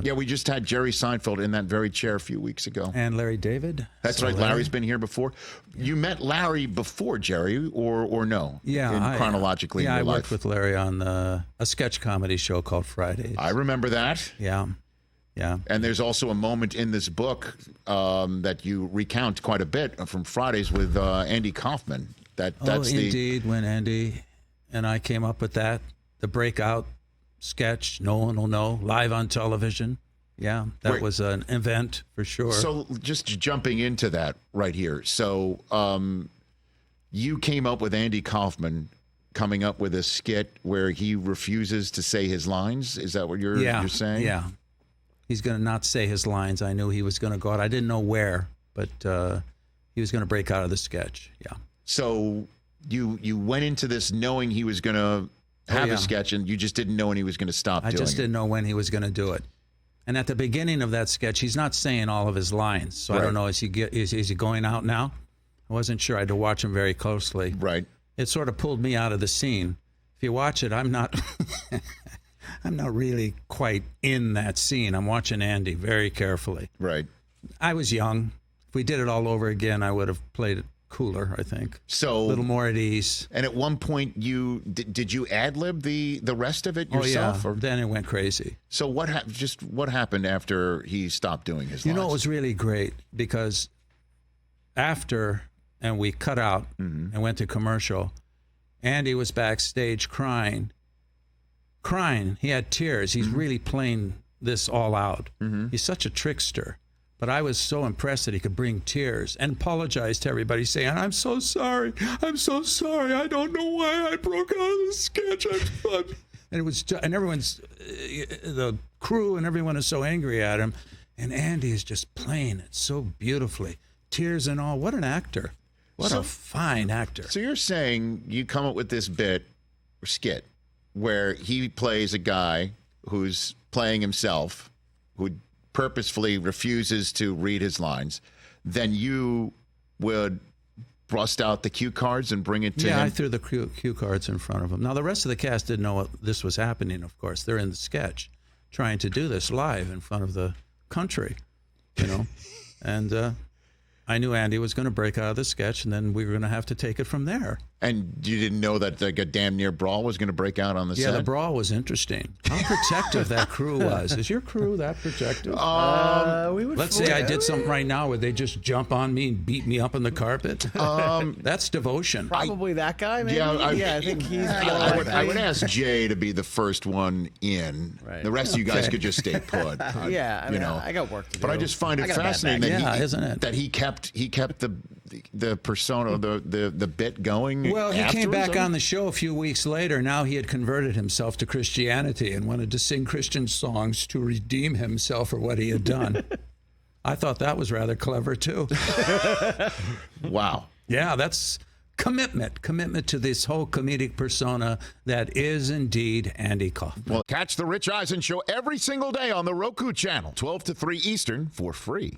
Yeah, we just had Jerry Seinfeld in that very chair a few weeks ago. And Larry David. That's right. Larry's been here before. You met Larry before Jerry, or no? Yeah, chronologically. Yeah, in your I worked life. with Larry on a sketch comedy show called Fridays. I remember that. Yeah. And there's also a moment in this book that you recount quite a bit from Fridays with Andy Kaufman. That's indeed, when Andy and I came up with that, the breakout sketch, no one will know, live on television. Yeah, that was an event for sure. So just jumping into that right here. So you came up with Andy Kaufman coming up with a skit where he refuses to say his lines. Is that what you're saying? Yeah. He's going to not say his lines. I knew he was going to go out. I didn't know where, but he was going to break out of the sketch. Yeah. So you went into this knowing he was going to have a sketch, and you just didn't know when he was going to stop doing it. I just didn't know when he was going to do it. And at the beginning of that sketch, he's not saying all of his lines. So I don't know, is he going out now? I wasn't sure. I had to watch him very closely. Right. It sort of pulled me out of the scene. If you watch it, I'm not I'm not really quite in that scene. I'm watching Andy very carefully. Right. I was young. If we did it all over again, I would have played it cooler, I think. So a little more at ease. And at one point, did you ad-lib the rest of it yourself? Oh, yeah. Then it went crazy. So what happened after he stopped doing his lines? You know, it was really great because after, and we cut out and went to commercial, Andy was backstage crying. He had tears. He's really playing this all out. He's such a trickster. But I was so impressed that he could bring tears and apologize to everybody, saying, I'm so sorry. I'm so sorry. I don't know why I broke out of the sketch. And it was, and everyone's, the crew and everyone is so angry at him. And Andy is just playing it so beautifully. Tears and all. What an actor. What a fine actor. So you're saying you come up with this bit or skit where he plays a guy who's playing himself, who purposefully refuses to read his lines, then you would bust out the cue cards and bring it to him? Yeah, I threw the cue cards in front of him. Now, the rest of the cast didn't know what this was happening, of course. They're in the sketch trying to do this live in front of the country, you know. And I knew Andy was going to break out of the sketch, and then we were going to have to take it from there. And you didn't know that like a damn near brawl was going to break out on the set? Yeah, the brawl was interesting. How protective that crew was. Is your crew that protective? Let's say I did something right now where they just jump on me and beat me up on the carpet. That's devotion. Probably that guy, maybe? Yeah, I think he's I would ask Jay to be the first one in. Right. The rest of you guys could just stay put. Yeah, I mean, you know. I got work to do. But I just find it fascinating isn't it? that he kept the persona, the bit going. Well, he came afterwards, back on the show a few weeks later. Now he had converted himself to Christianity and wanted to sing Christian songs to redeem himself for what he had done. I thought that was rather clever, too. Wow. Yeah, that's commitment to this whole comedic persona that is indeed Andy Kaufman. Well, catch the Rich Eisen Show every single day on the Roku channel, 12 to 3 Eastern, for free.